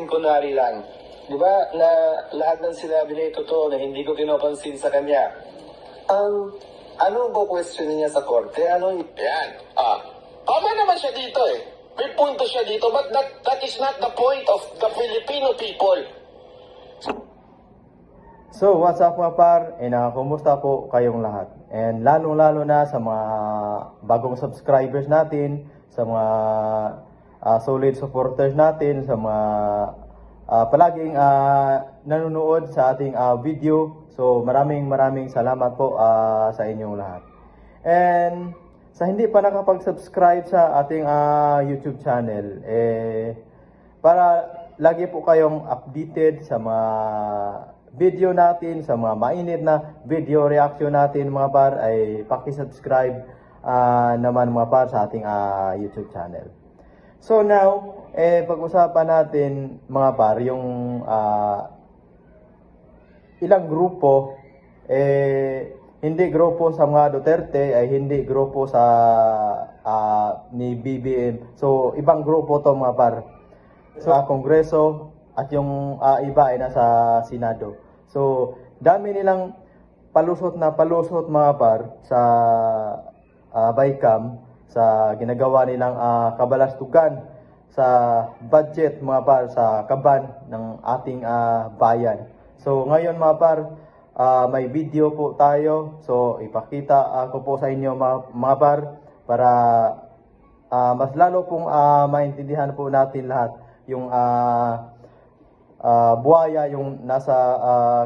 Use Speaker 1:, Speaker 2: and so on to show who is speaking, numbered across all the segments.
Speaker 1: Kunwari lang, di ba, na lahat ng sinabi niya ay totoo na hindi ko pinopansin sa kanya. Ano ang questionin niya sa korte?
Speaker 2: Yan. Tama naman siya dito eh. May punto siya dito, but that is not the point of the Filipino people.
Speaker 3: So, what's up mga par? Kumusta po kayong lahat? And lalong-lalo na sa mga bagong subscribers natin, sa mga solid supporters natin, sa mga palaging nanonood sa ating video. So, maraming salamat po sa inyong lahat. And sa hindi pa nakapag-subscribe sa ating YouTube channel, para lagi po kayong updated sa mga video natin, sa mga mainit na video reaction natin mga par, ay paki-subscribe naman mga par sa ating YouTube channel. So now, pag-usapan natin mga par yung ilang grupo, hindi grupo sa mga Duterte, ay hindi grupo sa ni BBM. So ibang grupo to mga par. Sa Kongreso at yung iba ay nasa Senado. So dami nilang palusot mga par sa BICAM, sa ginagawa nilang kabalastugan sa budget mga par, sa kaban ng ating bayan. So ngayon mga par, may video po tayo. So ipakita ko po sa inyo mga par, para mas lalo pong maintindihan po natin lahat yung buhaya yung nasa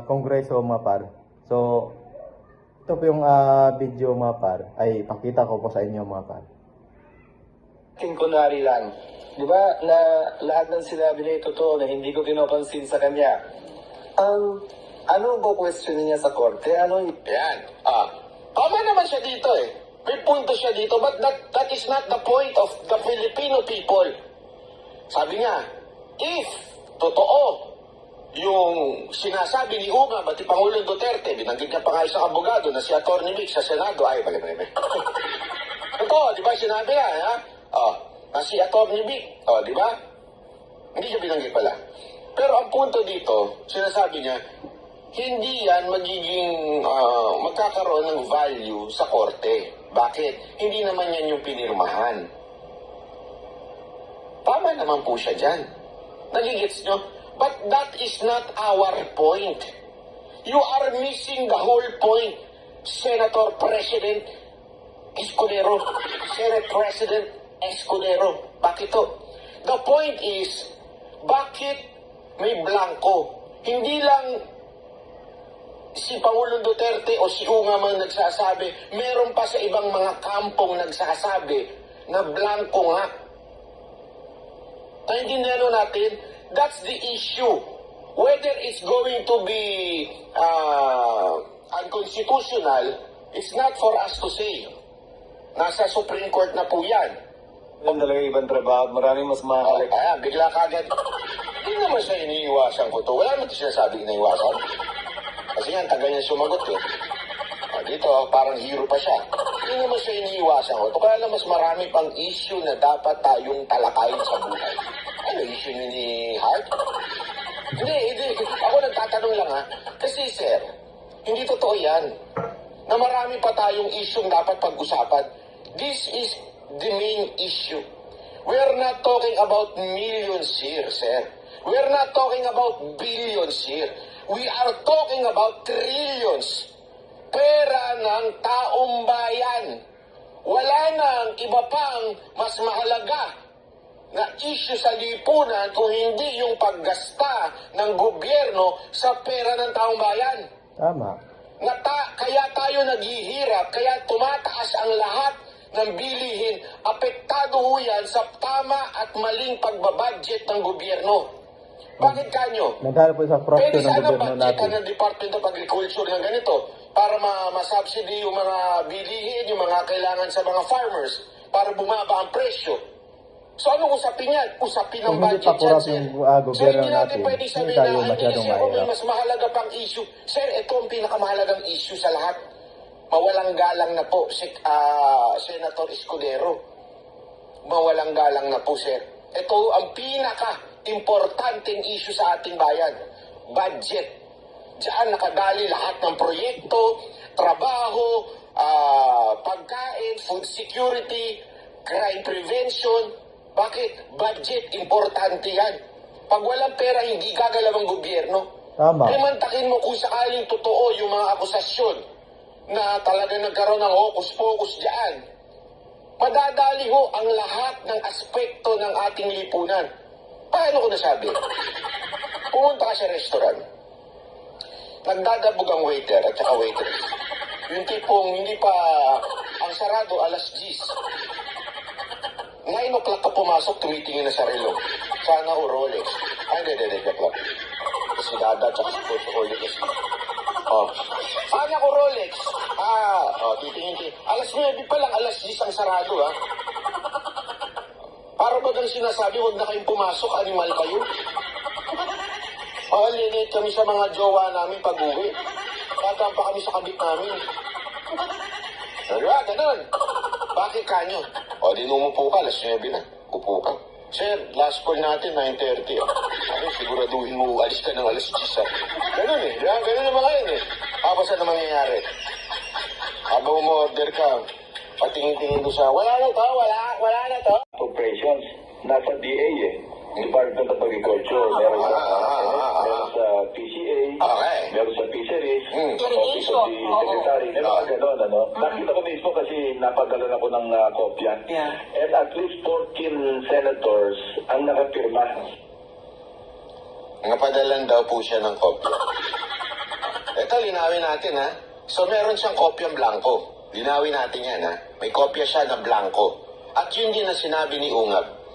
Speaker 3: Kongreso mga par. So ito po yung video mga par, ay pakita ko po sa inyo mga par.
Speaker 1: Kunwari lang, di ba, na lahat ng sinabi niya ay totoo na hindi ko pinopansin sa kanya. Ano ang questionin niya sa korte?
Speaker 2: Yan. Tama naman siya dito eh. May punto siya dito, but that is not the point of the Filipino people. Sabi niya, if totoo yung sinasabi ni Uma, pati Pangulong Duterte, binanggit niya pa nga isang abogado na si Atty. Vic sa Senado, ay, mali. Ito, di ba, sinabi niya, ha? Na si Atty. Vic, di ba? Hindi niya binanggit pala. Pero ang punto dito, sinasabi niya, hindi yan magiging magkakaroon ng value sa korte. Bakit? Hindi naman yan yung pinirmahan. Tama naman po siya dyan. Nagigits nyo? But that is not our point. You are missing the whole point, Senator President Escudero. Senate President Escudero. Bakit to? The point is, bakit may blanco? Hindi lang si Pangulong Duterte o si Uma man nagsasabi, meron pa sa ibang mga kampong nagsasabi na blanco nga. Naintindihan natin, that's the issue. Whether it's going to be unconstitutional, it's not for us to say. Nasa Supreme Court na po yan.
Speaker 1: Alam talaga ibang trabaho at maraming mas mahalik.
Speaker 2: Kaya, bigla kagad. Hindi naman siya iniiwasan ko to. Wala naman siya sabi iniiwasan. Kasi yan, tagal niya sumagot eh. Dito, parang hero pa siya. Hindi naman siya iniiwasan ko to. Kaya lang mas marami pang issue na dapat tayong talakayin sa buhay. Ano issue niyo ni Hart? Hindi. Ako nagtatanong lang ha. Kasi sir, hindi totoo yan. Na marami pa tayong issue dapat pag-usapan. This is the main issue. We are not talking about millions here, sir. We are not talking about billions here. We are talking about trillions. Pera ng taong bayan. Wala nang iba pang mas mahalaga na issue sa lipunan kung hindi yung paggasta ng gobyerno sa pera ng taong bayan.
Speaker 3: Tama.
Speaker 2: Kaya tayo naghihirap, kaya tumataas ang lahat ng bilihin. Apektado ho yan sa tama at maling pagbabudget ng gobyerno. Bakit kanyo?
Speaker 3: Naghala po sa
Speaker 2: Pwede
Speaker 3: fraction ng
Speaker 2: sana
Speaker 3: gobyerno
Speaker 2: budgetan
Speaker 3: natin.
Speaker 2: ng Department of Agriculture ng ganito para ma-subsidy yung mga bilihin, yung mga kailangan sa mga farmers para bumaba ang presyo. So anong usapin yan? Usapin ng
Speaker 3: Kung hindi
Speaker 2: budget
Speaker 3: pa kurap
Speaker 2: yan, sir.
Speaker 3: yung
Speaker 2: So
Speaker 3: gobyerno
Speaker 2: hindi natin
Speaker 3: natin,
Speaker 2: pwede
Speaker 3: hindi
Speaker 2: sabihin
Speaker 3: tayo
Speaker 2: na hindi
Speaker 3: masyadong
Speaker 2: kasi ako may
Speaker 3: mahirap.
Speaker 2: mas mahalaga pang issue. Sir, ito ang pinakamahalagang issue sa lahat. Mawalang galang na po si Senator Escudero. Mawalang galang na po, sir. Ito ang importanteng issue sa ating bayan. Budget. Diyan nakadali lahat ng proyekto, trabaho, pagkain, food security, crime prevention. Bakit? Budget, importante yan. Pag walang pera, hindi gagalaw ang gobyerno.
Speaker 3: Tama.
Speaker 2: Mantakin mo kung sakaling totoo yung mga akusasyon na talaga nagkaroon ng hokus-pokus diyan. Madadali ho ang lahat ng aspekto ng ating lipunan. Paano ko nasabi? Pumunta ka sa restaurant. Nagdadabog ang waiter at saka waitress. Yung tipong hindi pa ang sarado, alas 10. 9 o'clock ka pumasok, tumitingin na sa relo. Sana o Rolex. Ay, hindi, joke lang. Kasi dada, tsaka si Coach Rolex. Oh. Sana ko Rolex. Titingin. Alas 9 pa lang, alas 10 ang sarado, ha? Para ba gang sinasabi, huwag na kayong pumasok, animal kayo? Linit kami sa mga jowa namin pag-uwi. Dadaan pa kami sa kabit namin. Diba, ganun. Bakit kanyo? Di numupo ka, alas 9 na. Upo ka. Sir, last call natin, 9:30. Ay, siguraduhin mo, alis ka ng alas 10. Ganun eh. Diba? Ganun naman ngayon eh. Tapos ano mangyayari? Habang umorder ka, patingin-tingin doon sa, wala na to.
Speaker 4: Operations, nasa DA eh. Department of Agriculture, meron sa PCA,
Speaker 2: Okay.
Speaker 4: meron sa Fisheries, Office
Speaker 5: Irrigation,
Speaker 4: of the Secretary, may mga ganon, ano. Nakita ko mismo kasi napadala ako ng kopya.
Speaker 5: Yeah.
Speaker 4: And at least 14 senators ang nakapirma.
Speaker 2: Napadalan daw po siya ng kopya. Ito, linawin natin ha. So meron siyang kopyang blanco. Linawin natin yan ha. May kopya siya na blanco. At yun din na sinabi ni Ungab.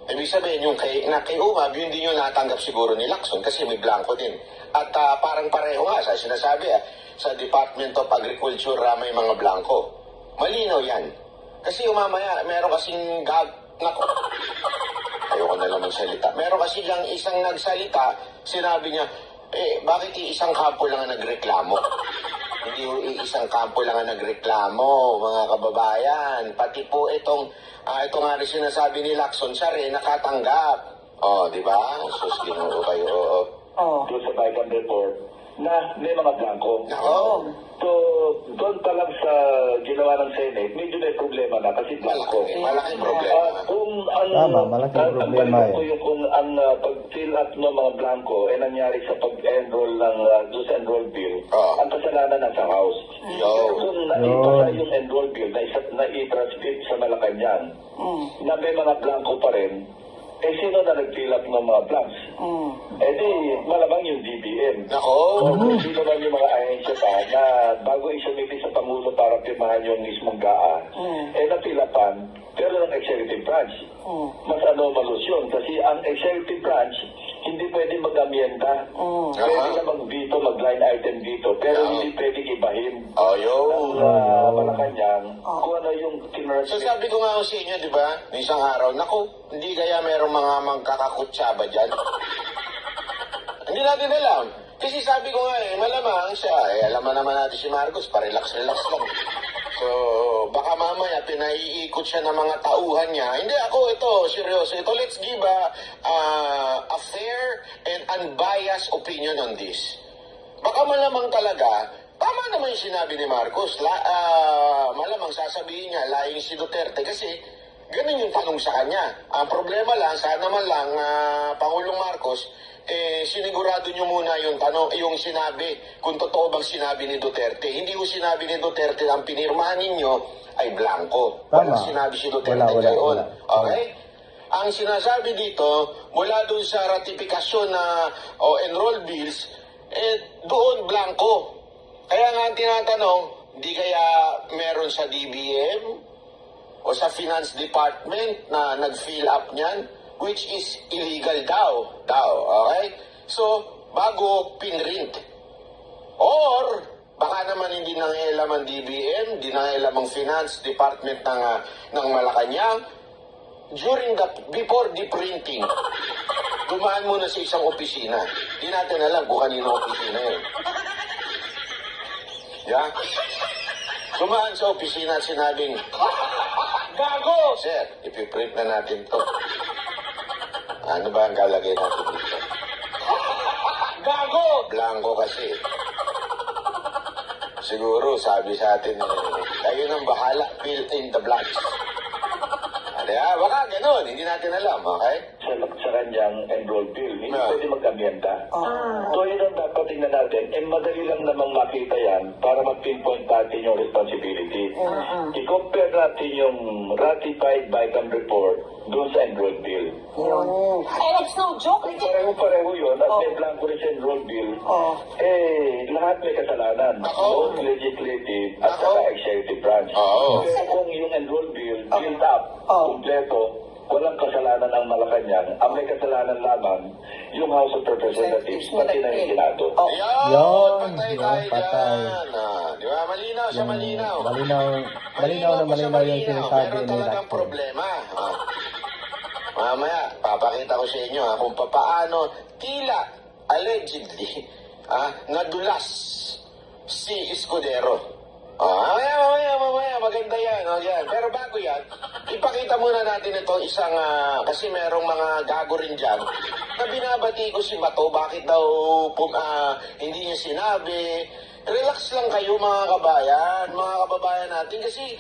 Speaker 2: Ibig sabihin, yung kay Ungab, yun din yung natanggap siguro ni Lacson kasi may blanco din. At parang pareho nga, sa sinasabi sa Department of Agriculture may mga blanco. Malinaw yan. Kasi yung mamaya, meron kasing nako, ayoko na lang magsalita. Meron kasi lang isang nagsalita, sinabi niya, bakit isang kampo lang ang nagreklamo? Hindi isang kampo lang ang nagreklamo, mga kababayan. Pati po ito nga rin sinasabi ni Lacson, siya rin nakatanggap. Di ba? Sus, ginuro kayo.
Speaker 4: Doon sa Bicam report na may mga blanco.
Speaker 2: Nako.
Speaker 4: So, doon pa lang sa ginawa ng Senate, medyo may problema na kasi blanco.
Speaker 2: Malaking problema.
Speaker 4: Kung ang
Speaker 3: Tama, malaking problema
Speaker 4: ang
Speaker 3: yan.
Speaker 4: kung ang pag-fill up ng mga blanco ay nangyari sa pag-enroll ng doon sa enroll bill, ang kasalanan nasa House.
Speaker 2: Yo.
Speaker 4: Pero kung naipasa yung enroll bill na i-transmit sa Malacanang, na may mga blanco pa rin, sino na nag-fill up ng mga blanks? Di, malamang yung DBM.
Speaker 2: Nako.
Speaker 4: Sino man yung mga ahensya pa na bago isumiti sa Pangulo para pirmahan yung mismong GAA, napilapan, pero ng executive branch. Mas anomalous yun kasi ang executive branch hindi pwede mag-amienda. Pwede na mag-veto, mag-line item dito, pero hindi pwede ibahin. Malacanang kung ano yung
Speaker 2: So sabi ko nga sa inyo, di ba, isang araw, naku, hindi kaya merong mga magkakakutsaba dyan? Hindi natin alam. Kasi sabi ko nga malamang siya, alam naman natin si Marcos, pa-relax-relax lang. So, baka mamaya pinaiikot siya ng mga tauhan niya. Hindi ako, ito, seryoso. Ito, let's give a fair and unbiased opinion on this. Baka malamang talaga, tama naman yung sinabi ni Marcos. Malamang sasabihin niya, lying si Duterte kasi ganun yung tanong sa kanya. Ang problema lang, sana man lang, Pangulong Marcos, sinigurado nyo muna yung tanong, yung sinabi, kung totoo bang sinabi ni Duterte. Hindi ko sinabi ni Duterte ang pinirmahan ninyo ay blanco.
Speaker 3: Tama.
Speaker 2: Walang sinabi si Duterte gayon. Okay? Ang sinasabi dito, mula doon sa ratifikasyon na enroll bills, doon blanco. Kaya nga ang tinatanong, di kaya meron sa DBM o sa Finance Department na nag-fill up niyan, which is illegal daw. Okay? So, bago pinrint. Or, baka naman hindi nangailam ang DBM, hindi nangailam ang Finance Department ng Malacanang. Before the printing, dumaan muna sa isang opisina. Hindi natin alam kung kanino opisina yun. Yeah? Dumaan sa opisina at sinabing, gago! Sir, ipiprint na natin to. Ano ba ang kalagay natin dito?
Speaker 1: Gago!
Speaker 2: Blanco kasi. Siguro, sabi sa atin, kayo nang bahala, fill in the blanks. Baka ganun, hindi natin alam, okay?
Speaker 4: Sa kanyang enroll bill, hindi
Speaker 2: Ah.
Speaker 4: pwede mag-amyenda. So yun ang dapat tingnan natin. Madali lang namang makita yan para mag-pinpoint natin yung responsibility. I-compare natin yung ratified BICAM report doon sa enroll bill.
Speaker 5: And it's no joke.
Speaker 4: Pareho-pareho yun at may blanco rin sa enroll bill. Lahat may kasalanan. Both legislative at
Speaker 2: Ako.
Speaker 4: saka executive branch.
Speaker 2: Oo.
Speaker 4: Pero kung yung enroll bill, build up, kompleto, walang kasalanan ang Malacanang, ang may kasalanan lamang yung House of Representatives, pati na yung Senado.
Speaker 2: Ayun,
Speaker 3: Yun,
Speaker 2: patay
Speaker 3: yun,
Speaker 2: tayo
Speaker 3: patay.
Speaker 2: dyan. Di ba? Malinaw siya, malinaw.
Speaker 3: Malinaw na malinaw yung sinasabi
Speaker 2: Meron
Speaker 3: ni
Speaker 2: talagang
Speaker 3: Lacson.
Speaker 2: problema. Mamaya, papakita ko sa inyo kung paano tila, allegedly, nadulas si Escudero. Mamaya, maganda yan. Yan. Pero bago yan, ipakita muna natin ito isang, kasi merong mga gago rin dyan, na binabati ko si Bato, bakit daw hindi niya sinabi. Relax lang kayo mga kababayan natin, kasi